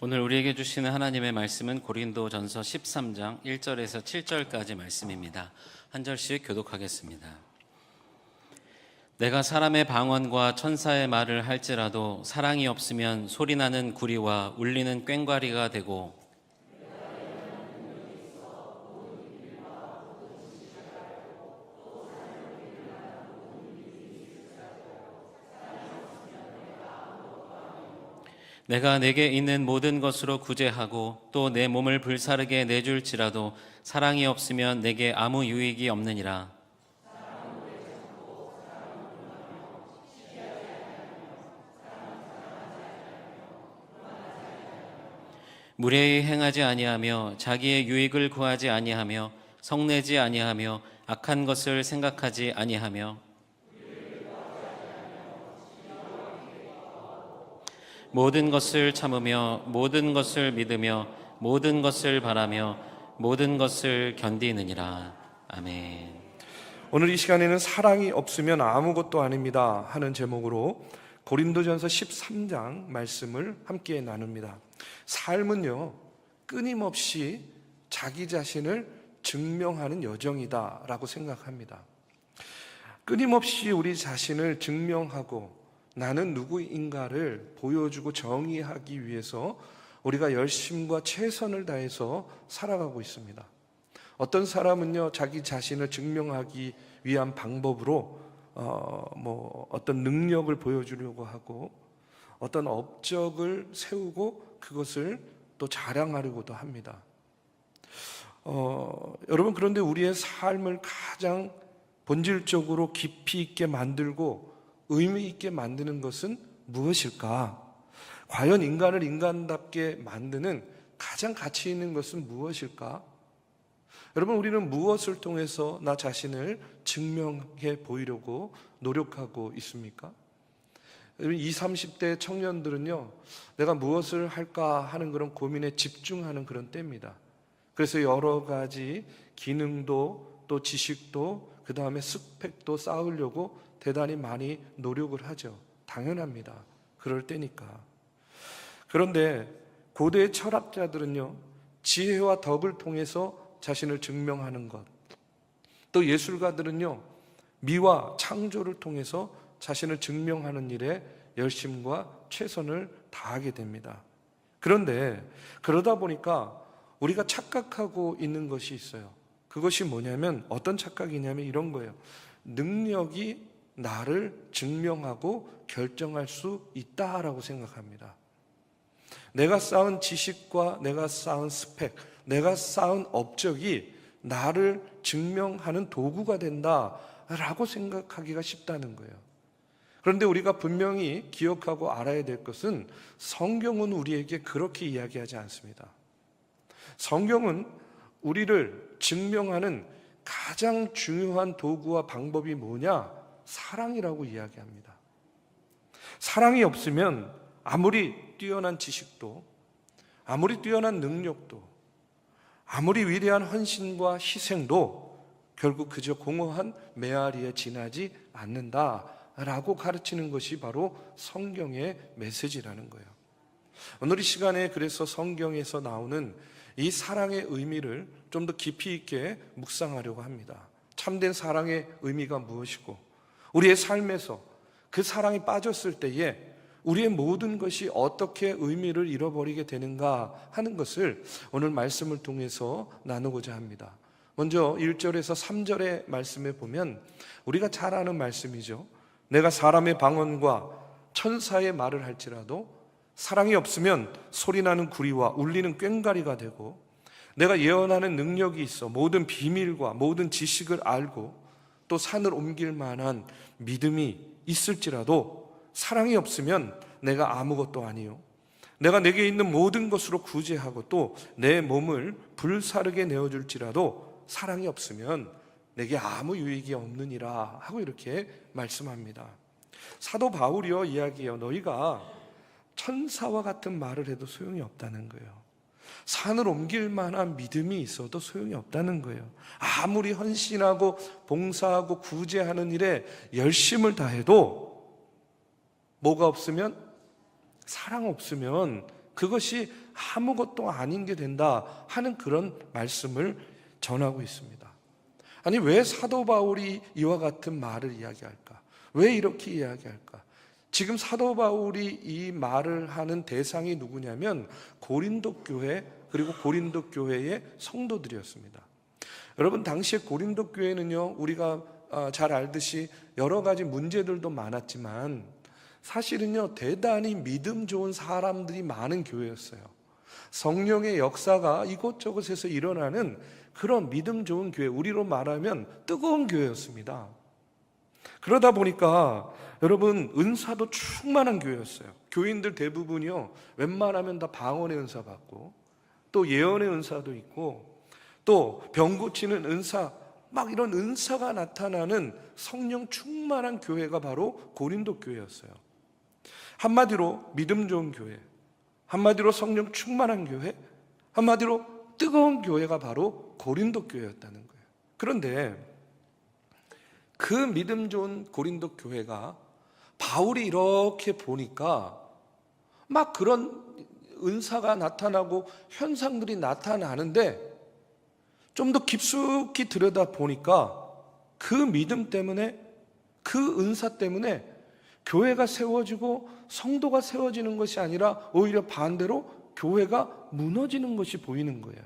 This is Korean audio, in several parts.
오늘 우리에게 주시는 하나님의 말씀은 고린도전서 13장 1절에서 7절까지 말씀입니다. 한 절씩 교독하겠습니다. 내가 사람의 방언과 천사의 말을 할지라도 사랑이 없으면 소리나는 구리와 울리는 꽹과리가 되고, 내가 내게 있는 모든 것으로 구제하고 또 내 몸을 불사르게 내줄지라도 사랑이 없으면 내게 아무 유익이 없느니라. 무례히 행하지 아니하며 자기의 유익을 구하지 아니하며 성내지 아니하며 악한 것을 생각하지 아니하며 모든 것을 참으며 모든 것을 믿으며 모든 것을 바라며 모든 것을 견디느니라. 아멘. 오늘 이 시간에는 사랑이 없으면 아무것도 아닙니다 하는 제목으로 고린도전서 13장 말씀을 함께 나눕니다. 삶은요, 끊임없이 자기 자신을 증명하는 여정이다 라고 생각합니다. 끊임없이 우리 자신을 증명하고 나는 누구인가를 보여주고 정의하기 위해서 우리가 열심과 최선을 다해서 살아가고 있습니다. 어떤 사람은요, 자기 자신을 증명하기 위한 방법으로 어떤 능력을 보여주려고 하고 어떤 업적을 세우고 그것을 또 자랑하려고도 합니다. 여러분, 그런데 우리의 삶을 가장 본질적으로 깊이 있게 만들고 의미 있게 만드는 것은 무엇일까? 과연 인간을 인간답게 만드는 가장 가치 있는 것은 무엇일까? 여러분, 우리는 무엇을 통해서 나 자신을 증명해 보이려고 노력하고 있습니까? 20, 30대 청년들은요, 내가 무엇을 할까 하는 그런 고민에 집중하는 그런 때입니다. 그래서 여러 가지 기능도 또 지식도 그 다음에 스펙도 쌓으려고 대단히 많이 노력을 하죠. 당연합니다. 그럴 때니까. 그런데 고대 철학자들은요, 지혜와 덕을 통해서 자신을 증명하는 것, 또 예술가들은요, 미와 창조를 통해서 자신을 증명하는 일에 열심과 최선을 다하게 됩니다. 그런데 그러다 보니까 우리가 착각하고 있는 것이 있어요. 그것이 뭐냐면, 어떤 착각이냐면 이런 거예요. 능력이 나를 증명하고 결정할 수 있다라고 생각합니다. 내가 쌓은 지식과 내가 쌓은 스펙, 내가 쌓은 업적이 나를 증명하는 도구가 된다라고 생각하기가 쉽다는 거예요. 그런데 우리가 분명히 기억하고 알아야 될 것은 성경은 우리에게 그렇게 이야기하지 않습니다. 성경은 우리를 증명하는 가장 중요한 도구와 방법이 뭐냐? 사랑이라고 이야기합니다. 사랑이 없으면 아무리 뛰어난 지식도, 아무리 뛰어난 능력도, 아무리 위대한 헌신과 희생도 결국 그저 공허한 메아리에 지나지 않는다라고 가르치는 것이 바로 성경의 메시지라는 거예요. 오늘 이 시간에 그래서 성경에서 나오는 이 사랑의 의미를 좀 더 깊이 있게 묵상하려고 합니다. 참된 사랑의 의미가 무엇이고 우리의 삶에서 그 사랑이 빠졌을 때에 우리의 모든 것이 어떻게 의미를 잃어버리게 되는가 하는 것을 오늘 말씀을 통해서 나누고자 합니다. 먼저 1절에서 3절의 말씀에 보면 우리가 잘 아는 말씀이죠. 내가 사람의 방언과 천사의 말을 할지라도 사랑이 없으면 소리나는 구리와 울리는 꽹과리가 되고, 내가 예언하는 능력이 있어 모든 비밀과 모든 지식을 알고 또 산을 옮길 만한 믿음이 있을지라도 사랑이 없으면 내가 아무것도 아니요, 내가 내게 있는 모든 것으로 구제하고 또 내 몸을 불사르게 내어줄지라도 사랑이 없으면 내게 아무 유익이 없느니라 하고 이렇게 말씀합니다. 사도 바울이요 이야기해요. 너희가 천사와 같은 말을 해도 소용이 없다는 거예요. 산을 옮길 만한 믿음이 있어도 소용이 없다는 거예요. 아무리 헌신하고 봉사하고 구제하는 일에 열심을 다해도 뭐가 없으면, 사랑 없으면 그것이 아무것도 아닌 게 된다 하는 그런 말씀을 전하고 있습니다. 아니, 왜 사도 바울이 이와 같은 말을 이야기할까? 왜 이렇게 이야기할까? 지금 사도 바울이 이 말을 하는 대상이 누구냐면 고린도 교회, 그리고 고린도 교회의 성도들이었습니다. 여러분, 당시에 고린도 교회는요, 우리가 잘 알듯이 여러 가지 문제들도 많았지만 사실은요, 대단히 믿음 좋은 사람들이 많은 교회였어요. 성령의 역사가 이곳저곳에서 일어나는 그런 믿음 좋은 교회, 우리로 말하면 뜨거운 교회였습니다. 그러다 보니까 여러분, 은사도 충만한 교회였어요. 교인들 대부분이요, 웬만하면 다 방언의 은사 받고, 또 예언의 은사도 있고, 또 병 고치는 은사, 막 이런 은사가 나타나는 성령 충만한 교회가 바로 고린도 교회였어요. 한마디로 믿음 좋은 교회, 한마디로 성령 충만한 교회, 한마디로 뜨거운 교회가 바로 고린도 교회였다는 거예요. 그런데 그 믿음 좋은 고린도 교회가 바울이 이렇게 보니까 막 그런 은사가 나타나고 현상들이 나타나는데 좀 더 깊숙이 들여다 보니까 그 믿음 때문에, 그 은사 때문에 교회가 세워지고 성도가 세워지는 것이 아니라 오히려 반대로 교회가 무너지는 것이 보이는 거예요.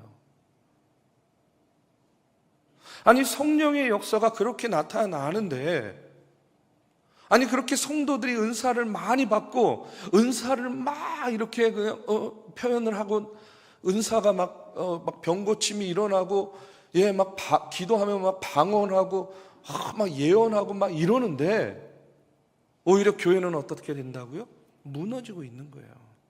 아니, 성령의 역사가 그렇게 나타나는데, 아니, 그렇게 성도들이 은사를 많이 받고 은사를 막 이렇게 그냥 표현을 하고, 은사가 막 병 고침이 일어나고, 막 기도하면 막 방언하고, 막 예언하고 막 이러는데 오히려 교회는 어떻게 된다고요? 무너지고 있는 거예요.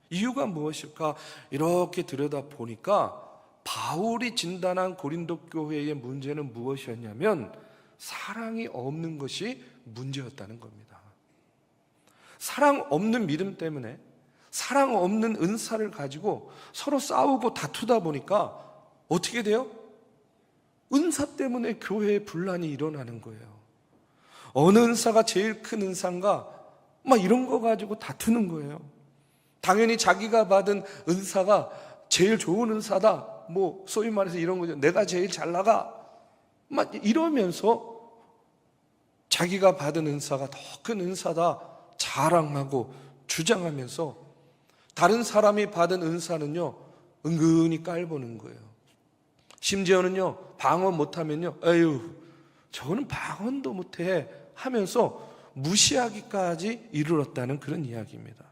이유가 무엇일까? 이렇게 들여다 보니까 바울이 진단한 고린도 교회의 문제는 무엇이었냐면 사랑이 없는 것이 문제였다는 겁니다. 사랑 없는 믿음 때문에, 사랑 없는 은사를 가지고 서로 싸우고 다투다 보니까 어떻게 돼요? 은사 때문에 교회에 분란이 일어나는 거예요. 어느 은사가 제일 큰 은사인가? 막 이런 거 가지고 다투는 거예요. 당연히 자기가 받은 은사가 제일 좋은 은사다, 뭐 소위 말해서 이런 거죠. 내가 제일 잘 나가, 막 이러면서 자기가 받은 은사가 더 큰 은사다 자랑하고 주장하면서 다른 사람이 받은 은사는요, 은근히 깔보는 거예요. 심지어는요, 방언 못하면요, 에휴, 저거는 방언도 못해 하면서 무시하기까지 이르렀다는 그런 이야기입니다.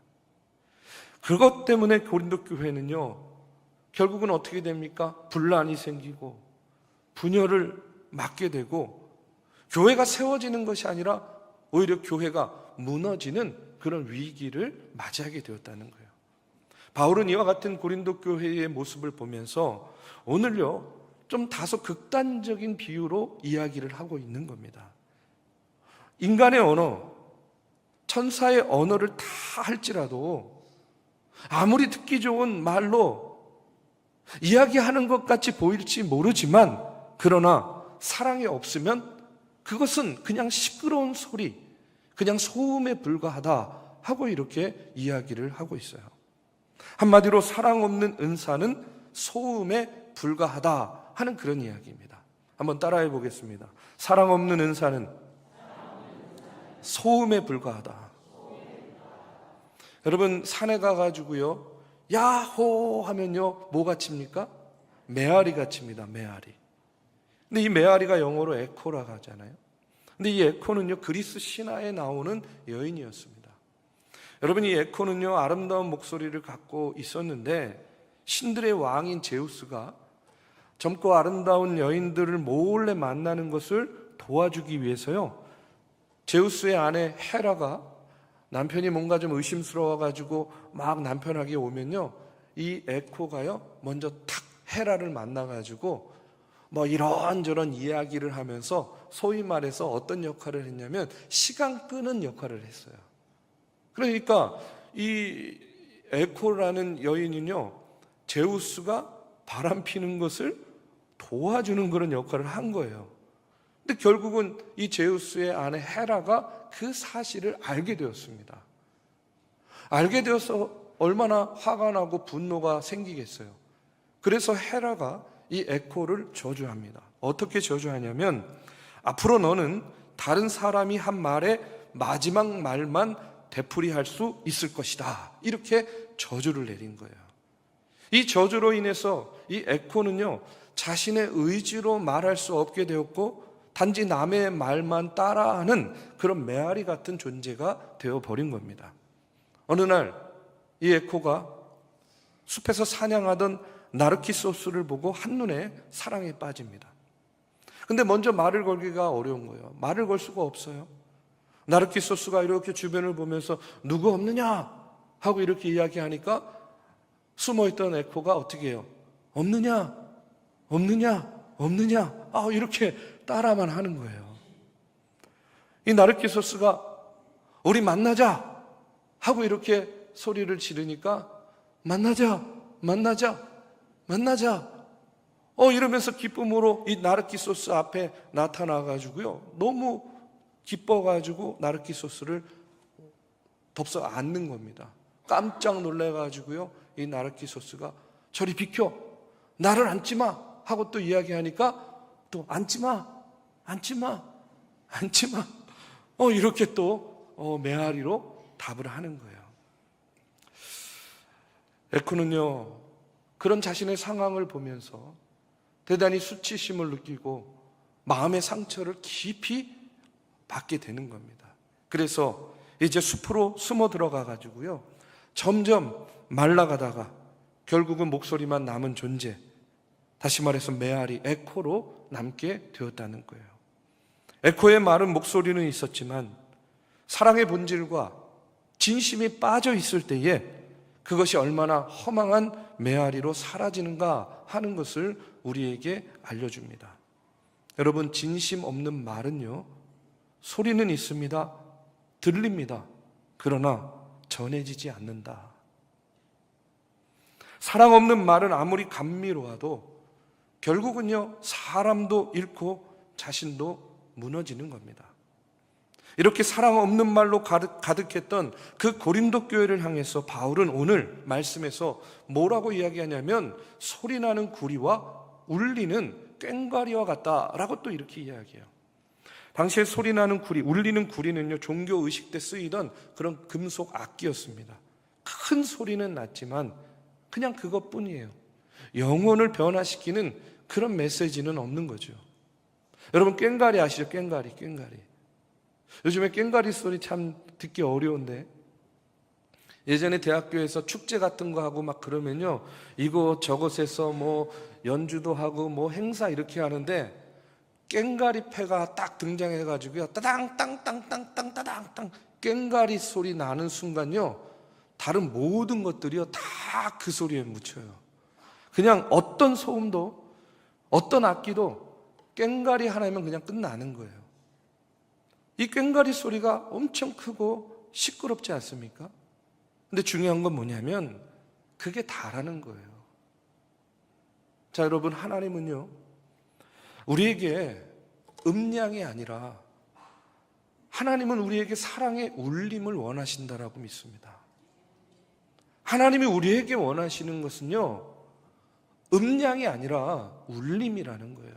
그것 때문에 고린도 교회는요, 결국은 어떻게 됩니까? 분란이 생기고 분열을 맞게 되고 교회가 세워지는 것이 아니라 오히려 교회가 무너지는 그런 위기를 맞이하게 되었다는 거예요. 바울은 이와 같은 고린도 교회의 모습을 보면서 오늘요, 좀 다소 극단적인 비유로 이야기를 하고 있는 겁니다. 인간의 언어, 천사의 언어를 다 할지라도 아무리 듣기 좋은 말로 이야기하는 것 같이 보일지 모르지만, 그러나 사랑이 없으면 그것은 그냥 시끄러운 소리, 그냥 소음에 불과하다 하고 이렇게 이야기를 하고 있어요. 한마디로 사랑 없는 은사는 소음에 불과하다 하는 그런 이야기입니다. 한번 따라해 보겠습니다. 사랑 없는 은사는 소음에 불과하다. 여러분, 산에 가가지고요, 야호 하면요, 뭐가 칩니까? 메아리가 칩니다. 메아리. 근데 이 메아리가 영어로 에코라고 하잖아요. 근데 이 에코는요, 그리스 신화에 나오는 여인이었습니다. 여러분, 이 에코는요, 아름다운 목소리를 갖고 있었는데 신들의 왕인 제우스가 젊고 아름다운 여인들을 몰래 만나는 것을 도와주기 위해서요, 제우스의 아내 헤라가 남편이 뭔가 좀 의심스러워가지고 막 남편에게 오면요, 이 에코가요 먼저 탁 헤라를 만나가지고 뭐 이런저런 이야기를 하면서 소위 말해서 어떤 역할을 했냐면 시간 끄는 역할을 했어요. 그러니까 이 에코라는 여인은요, 제우스가 바람 피는 것을 도와주는 그런 역할을 한 거예요. 근데 결국은 이 제우스의 아내 헤라가 그 사실을 알게 되었습니다. 알게 되어서 얼마나 화가 나고 분노가 생기겠어요. 그래서 헤라가 이 에코를 저주합니다. 어떻게 저주하냐면, 앞으로 너는 다른 사람이 한 말의 마지막 말만 되풀이할 수 있을 것이다. 이렇게 저주를 내린 거예요. 이 저주로 인해서 이 에코는요, 자신의 의지로 말할 수 없게 되었고 단지 남의 말만 따라하는 그런 메아리 같은 존재가 되어버린 겁니다. 어느 날 이 에코가 숲에서 사냥하던 나르키소스를 보고 한눈에 사랑에 빠집니다. 근데 먼저 말을 걸기가 어려운 거예요. 말을 걸 수가 없어요. 나르키소스가 이렇게 주변을 보면서 누구 없느냐 하고 이렇게 이야기하니까 숨어있던 에코가 어떻게 해요? 없느냐? 없느냐? 없느냐? 이렇게 따라만 하는 거예요. 이 나르키소스가 우리 만나자 하고 이렇게 소리를 지르니까 만나자, 만나자, 만나자. 이러면서 기쁨으로 이 나르키소스 앞에 나타나가지고요. 너무 기뻐가지고 나르키소스를 덥석 안는 겁니다. 깜짝 놀래가지고요. 이 나르키소스가 저리 비켜, 나를 안지 마 하고 또 이야기하니까 또 안지 마, 안지 마, 안지 마. 이렇게 또 메아리로 답을 하는 거예요. 에코는요, 그런 자신의 상황을 보면서 대단히 수치심을 느끼고 마음의 상처를 깊이 받게 되는 겁니다. 그래서 이제 숲으로 숨어 들어가 가지고요, 점점 말라가다가 결국은 목소리만 남은 존재, 다시 말해서 메아리, 에코로 남게 되었다는 거예요. 에코의 마른 목소리는 있었지만 사랑의 본질과 진심이 빠져 있을 때에 그것이 얼마나 허망한 메아리로 사라지는가 하는 것을 우리에게 알려줍니다. 여러분, 진심 없는 말은요, 소리는 있습니다. 들립니다. 그러나 전해지지 않는다. 사랑 없는 말은 아무리 감미로워도 결국은요, 사람도 잃고 자신도 무너지는 겁니다. 이렇게 사랑 없는 말로 가득했던 그 고린도 교회를 향해서 바울은 오늘 말씀에서 뭐라고 이야기하냐면, 소리나는 구리와 울리는 꽹과리와 같다라고 또 이렇게 이야기해요. 당시에 소리나는 구리, 울리는 구리는요, 종교 의식 때 쓰이던 그런 금속 악기였습니다. 큰 소리는 났지만 그냥 그것뿐이에요. 영혼을 변화시키는 그런 메시지는 없는 거죠. 여러분, 꽹과리 아시죠? 꽹과리. 요즘에 꽹과리 소리 참 듣기 어려운데, 예전에 대학교에서 축제 같은 거 하고 막 그러면요, 이곳 저곳에서 뭐 연주도 하고 뭐 행사 이렇게 하는데 꽹과리 패가 딱 등장해가지고요, 따당 땅땅땅땅 따당땅 꽹과리 소리 나는 순간요, 다른 모든 것들이요 다 그 소리에 묻혀요. 그냥 어떤 소음도 어떤 악기도 꽹과리 하나면 그냥 끝나는 거예요. 이 꽹과리 소리가 엄청 크고 시끄럽지 않습니까? 근데 중요한 건 뭐냐면 그게 다라는 거예요. 자, 여러분, 하나님은요, 우리에게 음량이 아니라 하나님은 우리에게 사랑의 울림을 원하신다라고 믿습니다. 하나님이 우리에게 원하시는 것은요, 음량이 아니라 울림이라는 거예요.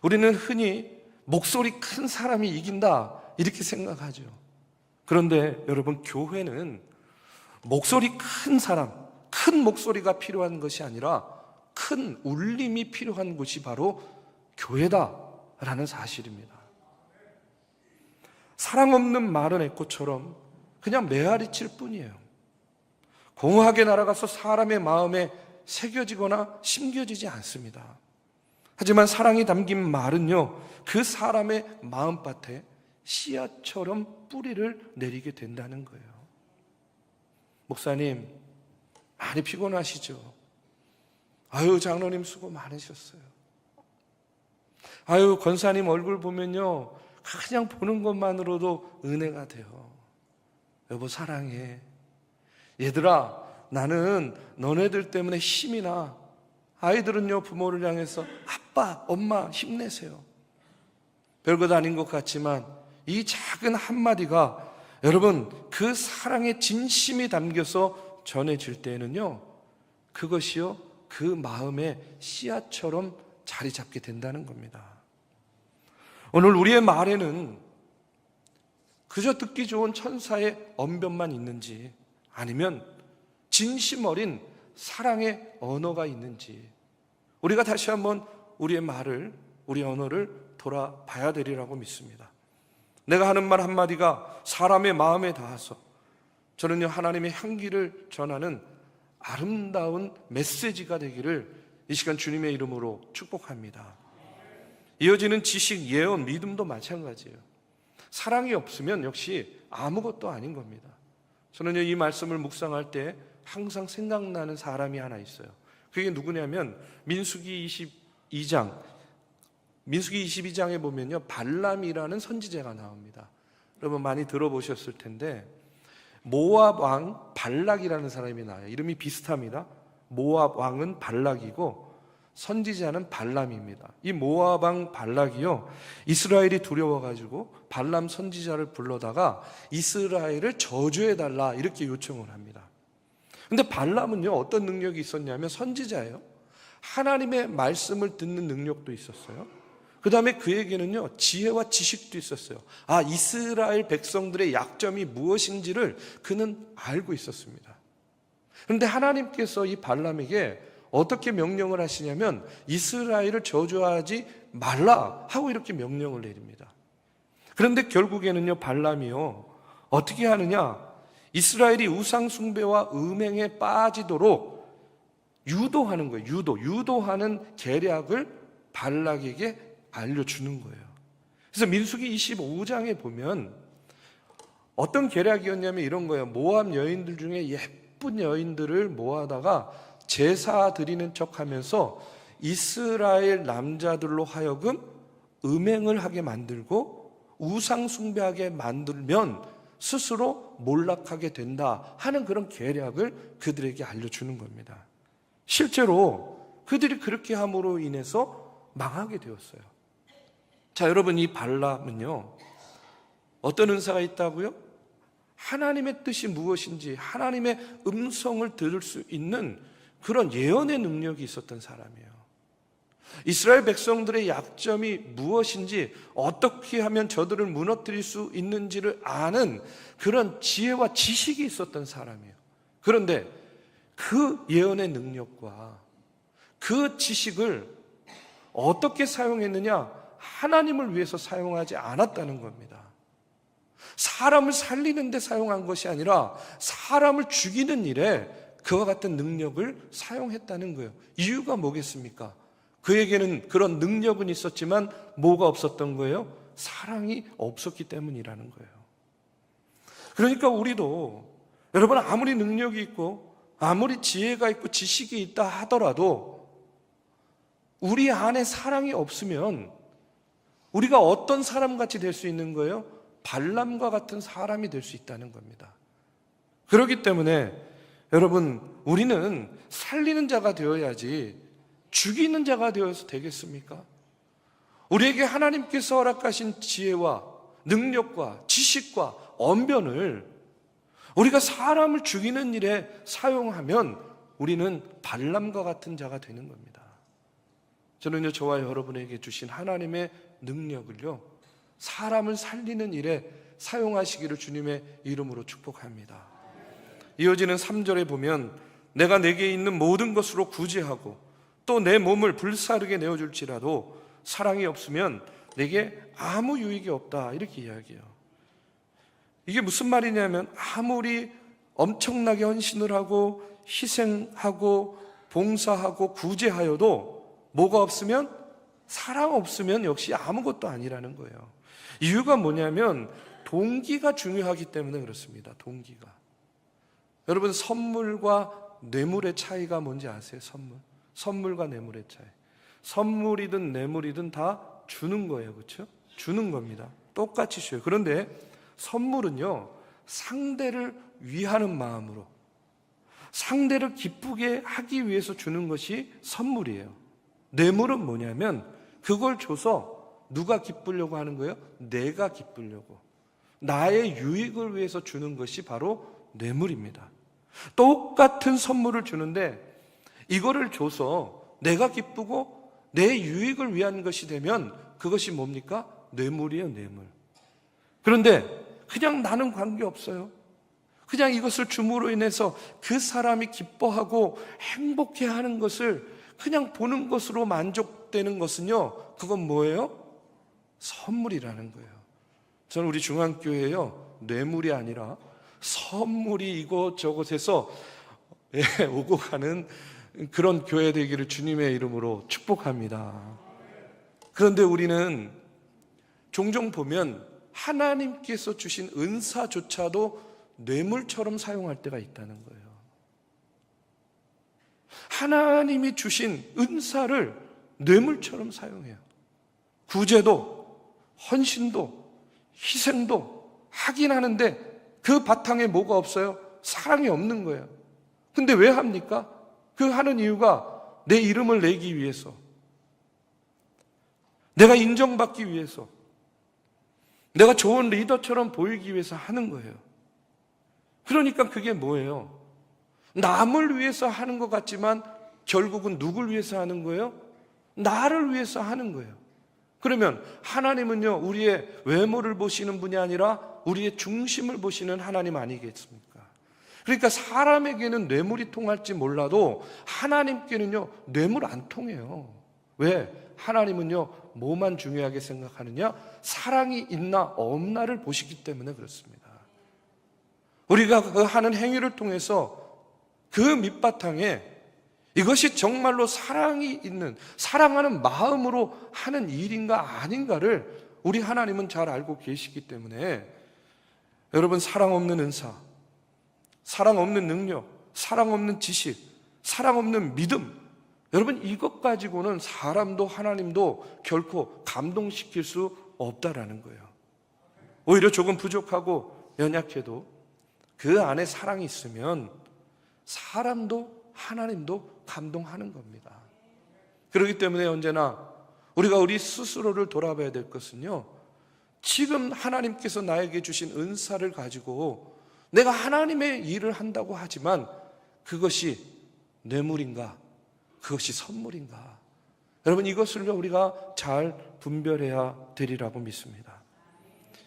우리는 흔히 목소리 큰 사람이 이긴다 이렇게 생각하죠. 그런데 여러분, 교회는 목소리 큰 사람, 큰 목소리가 필요한 것이 아니라 큰 울림이 필요한 곳이 바로 교회다라는 사실입니다. 사랑 없는 마른 에코처럼 그냥 메아리칠 뿐이에요. 공허하게 날아가서 사람의 마음에 새겨지거나 심겨지지 않습니다. 하지만 사랑이 담긴 말은요, 그 사람의 마음밭에 씨앗처럼 뿌리를 내리게 된다는 거예요. 목사님, 많이 피곤하시죠? 아유, 장로님 수고 많으셨어요. 아유, 권사님 얼굴 보면요, 그냥 보는 것만으로도 은혜가 돼요. 여보, 사랑해. 얘들아, 나는 너네들 때문에 힘이 나. 아이들은요, 부모를 향해서 아빠, 엄마 힘내세요. 별것 아닌 것 같지만 이 작은 한마디가 여러분, 그 사랑의 진심이 담겨서 전해질 때에는요, 그것이요 그 마음의 씨앗처럼 자리 잡게 된다는 겁니다. 오늘 우리의 말에는 그저 듣기 좋은 천사의 언변만 있는지, 아니면 진심 어린 사랑의 언어가 있는지, 우리가 다시 한번 우리의 말을, 우리 언어를 돌아봐야 되리라고 믿습니다. 내가 하는 말 한마디가 사람의 마음에 닿아서 저는요 하나님의 향기를 전하는 아름다운 메시지가 되기를 이 시간 주님의 이름으로 축복합니다. 이어지는 지식, 예언, 믿음도 마찬가지예요. 사랑이 없으면 역시 아무것도 아닌 겁니다. 저는요 이 말씀을 묵상할 때 항상 생각나는 사람이 하나 있어요. 그게 누구냐면 민수기 22장에 보면요 발람이라는 선지자가 나옵니다. 여러분 많이 들어보셨을 텐데 모압 왕 발락이라는 사람이 나와요. 이름이 비슷합니다. 모압 왕은 발락이고 선지자는 발람입니다. 이 모압 왕 발락이요 이스라엘이 두려워가지고 발람 선지자를 불러다가 이스라엘을 저주해달라 이렇게 요청을 합니다. 근데 발람은요 어떤 능력이 있었냐면 선지자예요. 하나님의 말씀을 듣는 능력도 있었어요. 그 다음에 그에게는요 지혜와 지식도 있었어요. 이스라엘 백성들의 약점이 무엇인지를 그는 알고 있었습니다. 그런데 하나님께서 이 발람에게 어떻게 명령을 하시냐면 이스라엘을 저주하지 말라 하고 이렇게 명령을 내립니다. 그런데 결국에는요 발람이요 어떻게 하느냐, 이스라엘이 우상 숭배와 음행에 빠지도록 유도하는 거예요. 유도하는 계략을 발락에게 알려주는 거예요. 그래서 민수기 25장에 보면 어떤 계략이었냐면 이런 거예요. 모압 여인들 중에 예쁜 여인들을 모아다가 제사 드리는 척하면서 이스라엘 남자들로 하여금 음행을 하게 만들고 우상 숭배하게 만들면 스스로 몰락하게 된다 하는 그런 계략을 그들에게 알려주는 겁니다. 실제로 그들이 그렇게 함으로 인해서 망하게 되었어요. 자, 여러분, 이 발람은요 어떤 은사가 있다고요? 하나님의 뜻이 무엇인지 하나님의 음성을 들을 수 있는 그런 예언의 능력이 있었던 사람이에요. 이스라엘 백성들의 약점이 무엇인지, 어떻게 하면 저들을 무너뜨릴 수 있는지를 아는 그런 지혜와 지식이 있었던 사람이에요. 그런데 그 예언의 능력과 그 지식을 어떻게 사용했느냐? 하나님을 위해서 사용하지 않았다는 겁니다. 사람을 살리는 데 사용한 것이 아니라 사람을 죽이는 일에 그와 같은 능력을 사용했다는 거예요. 이유가 뭐겠습니까? 그에게는 그런 능력은 있었지만 뭐가 없었던 거예요? 사랑이 없었기 때문이라는 거예요. 그러니까 우리도 여러분 아무리 능력이 있고 아무리 지혜가 있고 지식이 있다 하더라도 우리 안에 사랑이 없으면 우리가 어떤 사람같이 될 수 있는 거예요? 발람과 같은 사람이 될 수 있다는 겁니다. 그렇기 때문에 여러분 우리는 살리는 자가 되어야지 죽이는 자가 되어서 되겠습니까? 우리에게 하나님께서 허락하신 지혜와 능력과 지식과 언변을 우리가 사람을 죽이는 일에 사용하면 우리는 발람과 같은 자가 되는 겁니다. 저는요 저와 여러분에게 주신 하나님의 능력을요 사람을 살리는 일에 사용하시기를 주님의 이름으로 축복합니다. 이어지는 3절에 보면 내가 내게 있는 모든 것으로 구제하고 또 내 몸을 불사르게 내어줄지라도 사랑이 없으면 내게 아무 유익이 없다 이렇게 이야기해요. 이게 무슨 말이냐면 아무리 엄청나게 헌신을 하고 희생하고 봉사하고 구제하여도 뭐가 없으면, 사랑 없으면 역시 아무것도 아니라는 거예요. 이유가 뭐냐면 동기가 중요하기 때문에 그렇습니다. 동기가. 여러분 선물과 뇌물의 차이가 뭔지 아세요? 선물과 뇌물의 차이. 선물이든 뇌물이든 다 주는 거예요. 그렇죠? 주는 겁니다. 똑같이 줘요. 그런데 선물은요 상대를 위하는 마음으로 상대를 기쁘게 하기 위해서 주는 것이 선물이에요. 뇌물은 뭐냐면 그걸 줘서 누가 기쁘려고 하는 거예요? 내가 기쁘려고, 나의 유익을 위해서 주는 것이 바로 뇌물입니다. 똑같은 선물을 주는데 이거를 줘서 내가 기쁘고 내 유익을 위한 것이 되면 그것이 뭡니까? 뇌물이에요, 뇌물. 그런데 그냥 나는 관계없어요. 그냥 이것을 줌으로 인해서 그 사람이 기뻐하고 행복해하는 것을 그냥 보는 것으로 만족되는 것은요, 그건 뭐예요? 선물이라는 거예요. 저는 우리 중앙교회에요, 뇌물이 아니라 선물이 이곳저곳에서 오고 가는 그런 교회 되기를 주님의 이름으로 축복합니다. 그런데 우리는 종종 보면 하나님께서 주신 은사조차도 뇌물처럼 사용할 때가 있다는 거예요. 하나님이 주신 은사를 뇌물처럼 사용해요. 구제도, 헌신도, 희생도 하긴 하는데 그 바탕에 뭐가 없어요? 사랑이 없는 거예요. 근데 왜 합니까? 그 하는 이유가 내 이름을 내기 위해서, 내가 인정받기 위해서, 내가 좋은 리더처럼 보이기 위해서 하는 거예요. 그러니까 그게 뭐예요? 남을 위해서 하는 것 같지만 결국은 누굴 위해서 하는 거예요? 나를 위해서 하는 거예요. 그러면 하나님은요, 우리의 외모를 보시는 분이 아니라 우리의 중심을 보시는 하나님 아니겠습니까? 그러니까 사람에게는 뇌물이 통할지 몰라도 하나님께는요, 뇌물 안 통해요. 왜? 하나님은요, 뭐만 중요하게 생각하느냐? 사랑이 있나 없나를 보시기 때문에 그렇습니다. 우리가 그 하는 행위를 통해서 그 밑바탕에 이것이 정말로 사랑이 있는, 사랑하는 마음으로 하는 일인가 아닌가를 우리 하나님은 잘 알고 계시기 때문에 여러분, 사랑 없는 은사, 사랑 없는 능력, 사랑 없는 지식, 사랑 없는 믿음, 여러분 이것 가지고는 사람도 하나님도 결코 감동시킬 수 없다라는 거예요. 오히려 조금 부족하고 연약해도 그 안에 사랑이 있으면 사람도 하나님도 감동하는 겁니다. 그렇기 때문에 언제나 우리가 우리 스스로를 돌아봐야 될 것은요, 지금 하나님께서 나에게 주신 은사를 가지고 내가 하나님의 일을 한다고 하지만 그것이 뇌물인가, 그것이 선물인가, 여러분 이것을 우리가 잘 분별해야 되리라고 믿습니다.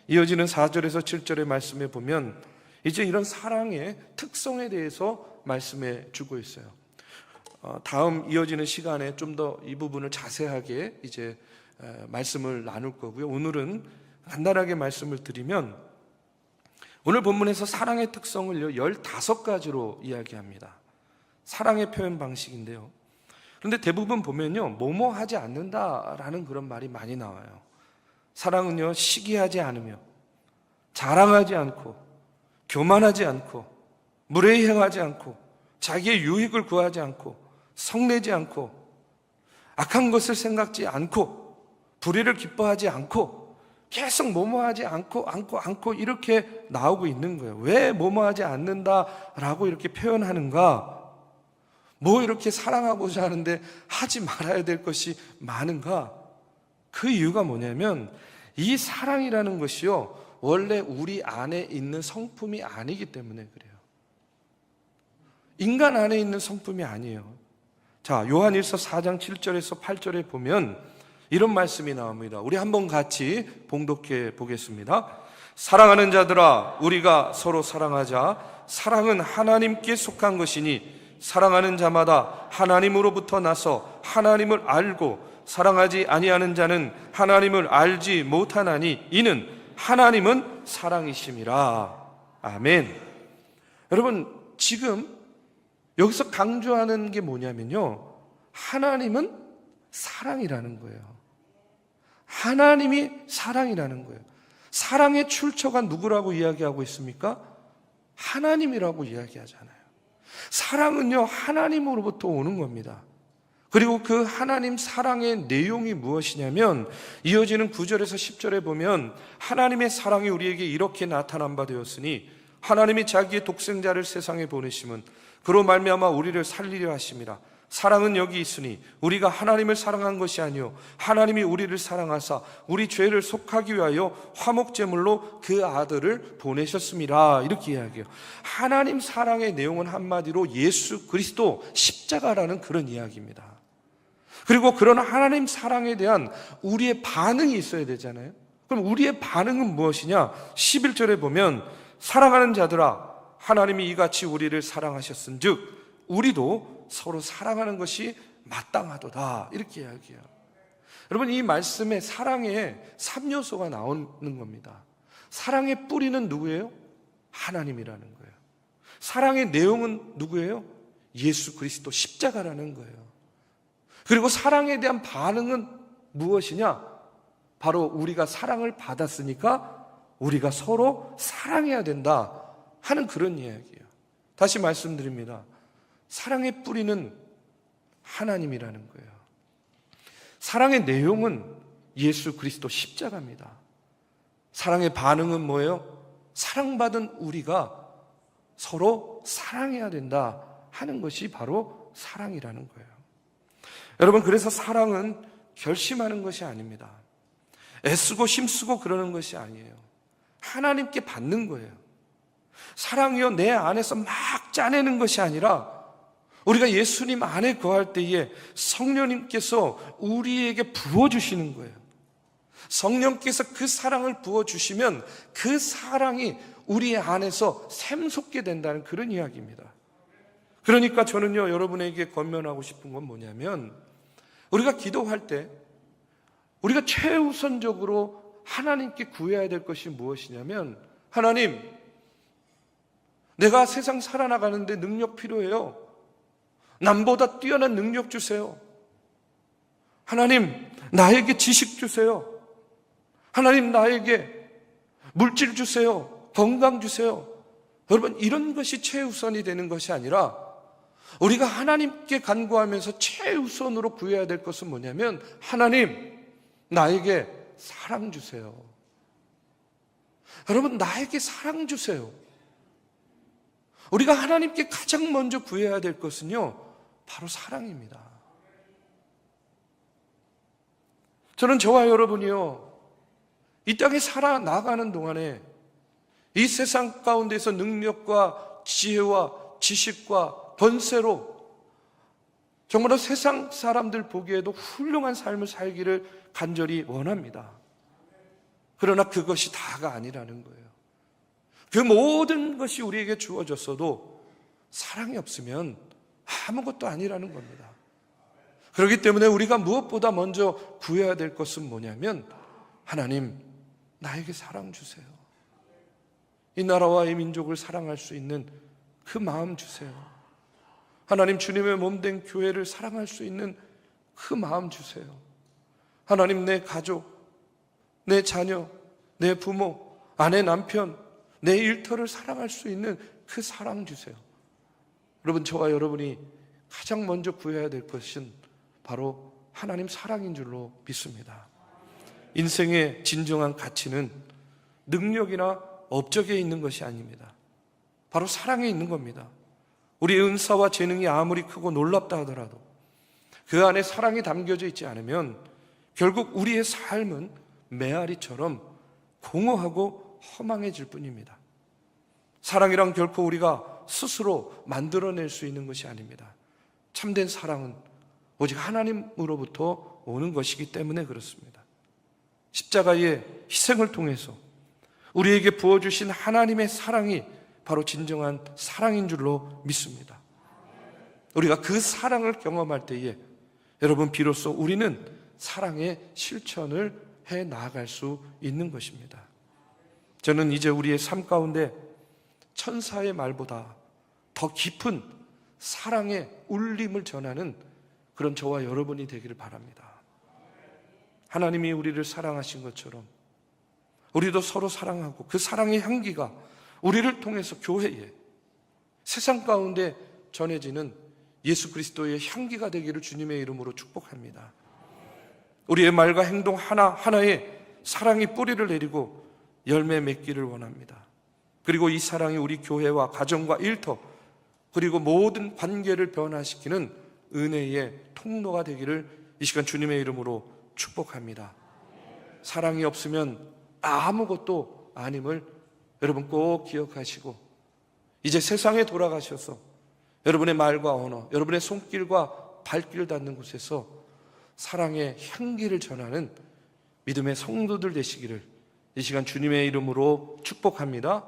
이어지는 4절에서 7절의 말씀에 보면 이제 이런 사랑의 특성에 대해서 말씀해 주고 있어요. 다음 이어지는 시간에 좀 더 이 부분을 자세하게 이제 말씀을 나눌 거고요. 오늘은 간단하게 말씀을 드리면 오늘 본문에서 사랑의 특성을 15가지로 이야기합니다. 사랑의 표현 방식인데요. 그런데 대부분 보면요, 뭐뭐 하지 않는다라는 그런 말이 많이 나와요. 사랑은요, 시기하지 않으며, 자랑하지 않고, 교만하지 않고, 무례행하지 않고, 자기의 유익을 구하지 않고, 성내지 않고, 악한 것을 생각지 않고, 불의를 기뻐하지 않고, 계속 뭐뭐 하지 않고 이렇게 나오고 있는 거예요. 왜 뭐뭐 하지 않는다라고 이렇게 표현하는가? 뭐 이렇게 사랑하고자 하는데 하지 말아야 될 것이 많은가? 그 이유가 뭐냐면 이 사랑이라는 것이요, 원래 우리 안에 있는 성품이 아니기 때문에 그래요. 인간 안에 있는 성품이 아니에요. 자, 요한일서 4장 7절에서 8절에 보면 이런 말씀이 나옵니다. 우리 한번 같이 봉독해 보겠습니다. 사랑하는 자들아, 우리가 서로 사랑하자. 사랑은 하나님께 속한 것이니 사랑하는 자마다 하나님으로부터 나서 하나님을 알고 사랑하지 아니하는 자는 하나님을 알지 못하나니 이는 하나님은 사랑이심이라. 아멘. 여러분, 지금 여기서 강조하는 게 뭐냐면요, 하나님은 사랑이라는 거예요. 하나님이 사랑이라는 거예요. 사랑의 출처가 누구라고 이야기하고 있습니까? 하나님이라고 이야기하잖아요. 사랑은요, 하나님으로부터 오는 겁니다. 그리고 그 하나님 사랑의 내용이 무엇이냐면 이어지는 9절에서 10절에 보면 하나님의 사랑이 우리에게 이렇게 나타난 바 되었으니 하나님이 자기의 독생자를 세상에 보내심은 그로 말미암아 우리를 살리려 하심이라. 사랑은 여기 있으니 우리가 하나님을 사랑한 것이 아니요 하나님이 우리를 사랑하사 우리 죄를 속하기 위하여 화목제물로 그 아들을 보내셨습니다. 이렇게 이야기해요. 하나님 사랑의 내용은 한마디로 예수 그리스도 십자가라는 그런 이야기입니다. 그리고 그런 하나님 사랑에 대한 우리의 반응이 있어야 되잖아요. 그럼 우리의 반응은 무엇이냐? 11절에 보면 사랑하는 자들아 하나님이 이같이 우리를 사랑하셨은즉 우리도 서로 사랑하는 것이 마땅하도다. 이렇게 이야기해요. 여러분, 이 말씀에 사랑의 3요소가 나오는 겁니다. 사랑의 뿌리는 누구예요? 하나님이라는 거예요. 사랑의 내용은 누구예요? 예수 그리스도 십자가라는 거예요. 그리고 사랑에 대한 반응은 무엇이냐? 바로 우리가 사랑을 받았으니까 우리가 서로 사랑해야 된다 하는 그런 이야기예요. 다시 말씀드립니다. 사랑의 뿌리는 하나님이라는 거예요. 사랑의 내용은 예수 그리스도 십자가입니다. 사랑의 반응은 뭐예요? 사랑받은 우리가 서로 사랑해야 된다 하는 것이 바로 사랑이라는 거예요. 여러분, 그래서 사랑은 결심하는 것이 아닙니다. 애쓰고 힘쓰고 그러는 것이 아니에요. 하나님께 받는 거예요. 사랑이요 내 안에서 막 짜내는 것이 아니라 우리가 예수님 안에 거할 때에 성령님께서 우리에게 부어주시는 거예요. 성령께서 그 사랑을 부어주시면 그 사랑이 우리 안에서 샘솟게 된다는 그런 이야기입니다. 그러니까 저는요 여러분에게 권면하고 싶은 건 뭐냐면 우리가 기도할 때 우리가 최우선적으로 하나님께 구해야 될 것이 무엇이냐면 하나님, 내가 세상 살아나가는데 능력 필요해요. 남보다 뛰어난 능력 주세요. 하나님, 나에게 지식 주세요. 하나님, 나에게 물질 주세요. 건강 주세요. 여러분, 이런 것이 최우선이 되는 것이 아니라 우리가 하나님께 간구하면서 최우선으로 구해야 될 것은 뭐냐면 하나님, 나에게 사랑 주세요. 여러분, 나에게 사랑 주세요. 우리가 하나님께 가장 먼저 구해야 될 것은요 바로 사랑입니다. 저는 저와 여러분이요 이 땅에 살아나가는 동안에 이 세상 가운데서 능력과 지혜와 지식과 번세로 정말로 세상 사람들 보기에도 훌륭한 삶을 살기를 간절히 원합니다. 그러나 그것이 다가 아니라는 거예요. 그 모든 것이 우리에게 주어졌어도 사랑이 없으면 아무것도 아니라는 겁니다. 그렇기 때문에 우리가 무엇보다 먼저 구해야 될 것은 뭐냐면 하나님, 나에게 사랑 주세요. 이 나라와 이 민족을 사랑할 수 있는 그 마음 주세요. 하나님, 주님의 몸된 교회를 사랑할 수 있는 그 마음 주세요. 하나님, 내 가족, 내 자녀, 내 부모, 아내, 남편, 내 일터를 사랑할 수 있는 그 사랑 주세요. 여러분, 저와 여러분이 가장 먼저 구해야 될 것은 바로 하나님 사랑인 줄로 믿습니다. 인생의 진정한 가치는 능력이나 업적에 있는 것이 아닙니다. 바로 사랑에 있는 겁니다. 우리의 은사와 재능이 아무리 크고 놀랍다 하더라도 그 안에 사랑이 담겨져 있지 않으면 결국 우리의 삶은 메아리처럼 공허하고 허망해질 뿐입니다. 사랑이란 결코 우리가 스스로 만들어낼 수 있는 것이 아닙니다. 참된 사랑은 오직 하나님으로부터 오는 것이기 때문에 그렇습니다. 십자가의 희생을 통해서 우리에게 부어주신 하나님의 사랑이 바로 진정한 사랑인 줄로 믿습니다. 우리가 그 사랑을 경험할 때에 여러분, 비로소 우리는 사랑의 실천을 해 나아갈 수 있는 것입니다. 저는 이제 우리의 삶 가운데 천사의 말보다 더 깊은 사랑의 울림을 전하는 그런 저와 여러분이 되기를 바랍니다. 하나님이 우리를 사랑하신 것처럼 우리도 서로 사랑하고 그 사랑의 향기가 우리를 통해서 교회에 세상 가운데 전해지는 예수 그리스도의 향기가 되기를 주님의 이름으로 축복합니다. 우리의 말과 행동 하나하나에 사랑이 뿌리를 내리고 열매 맺기를 원합니다. 그리고 이 사랑이 우리 교회와 가정과 일터 그리고 모든 관계를 변화시키는 은혜의 통로가 되기를 이 시간 주님의 이름으로 축복합니다. 사랑이 없으면 아무것도 아님을 여러분 꼭 기억하시고, 이제 세상에 돌아가셔서 여러분의 말과 언어, 여러분의 손길과 발길 닿는 곳에서 사랑의 향기를 전하는 믿음의 성도들 되시기를 이 시간 주님의 이름으로 축복합니다.